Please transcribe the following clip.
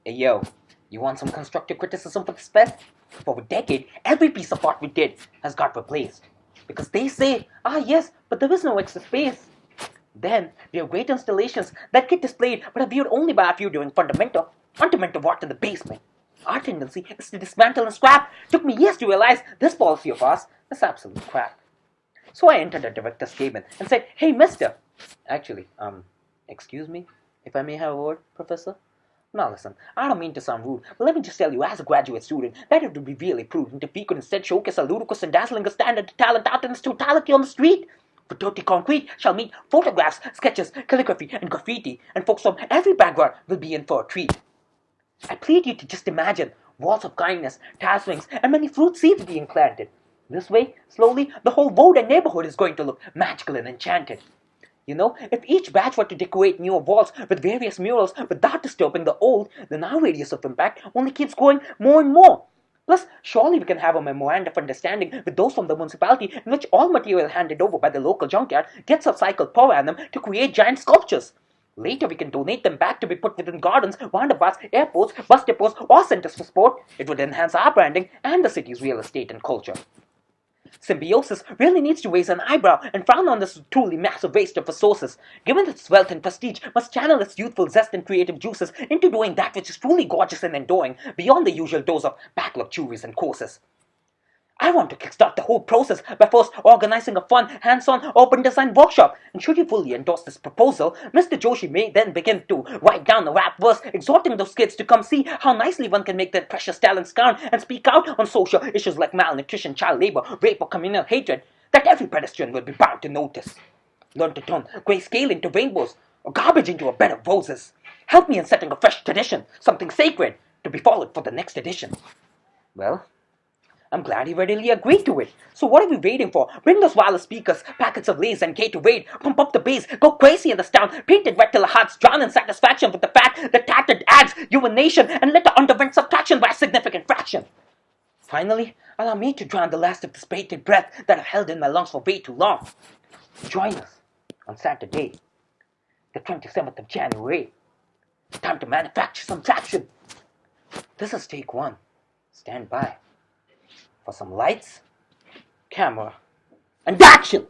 Hey yo, you want some constructive criticism for the spec? For a decade, every piece of art we did has got replaced. Because they say, yes, but there is no extra space. Then, we have great installations that get displayed but are viewed only by a few during fundamental art in the basement. Our tendency is to dismantle and scrap. Took me years to realize this policy of ours is absolute crap. So I entered the director's cabin and said, "Hey, mister." Actually, excuse me, if I may have a word, Professor? Now listen, I don't mean to sound rude, but let me just tell you as a graduate student that it would be really prudent if we could instead showcase a ludicrous and dazzling standard talent out in its totality on the street. For dirty concrete shall meet photographs, sketches, calligraphy, and graffiti, and folks from every background will be in for a treat. I plead you to just imagine walls of kindness, tile swings, and many fruit seeds being planted. This way, slowly, the whole road and neighborhood is going to look magical and enchanted. If each batch were to decorate newer walls with various murals without disturbing the old, then our radius of impact only keeps growing more and more. Plus, surely we can have a memorandum of understanding with those from the municipality in which all material handed over by the local junkyard gets upcycled per annum to create giant sculptures. Later, we can donate them back to be put within gardens, roundabouts, airports, bus depots, or centers for sport. It would enhance our branding and the city's real estate and culture. Symbiosis really needs to raise an eyebrow and frown on this truly massive waste of resources. Given its wealth and prestige, must channel its youthful zest and creative juices into doing that which is truly gorgeous and enduring, beyond the usual dose of backlog chewies and courses. I want to kickstart the whole process by first organizing a fun, hands-on, open design workshop. And should you fully endorse this proposal, Mr. Joshi may then begin to write down a rap verse exhorting those kids to come see how nicely one can make their precious talents count and speak out on social issues like malnutrition, child labor, rape, or communal hatred that every pedestrian will be bound to notice. Learn to turn grayscale into rainbows or garbage into a bed of roses. Help me in setting a fresh tradition, something sacred, to be followed for the next edition. Well, I'm glad he readily agreed to it. So what are we waiting for? Bring those wireless speakers, packets of Lay's and Gatorade, pump up the bass, go crazy in the town, painted red till our hearts drown in satisfaction with the fact that tattered adds urination and litter underwent subtraction by a significant fraction. Finally, allow me to drown the last of this bated breath that I've held in my lungs for way too long. Join us on Saturday, the 27th of January. Time to manufacture some traction. This is take one. Stand by for some lights, camera, and action!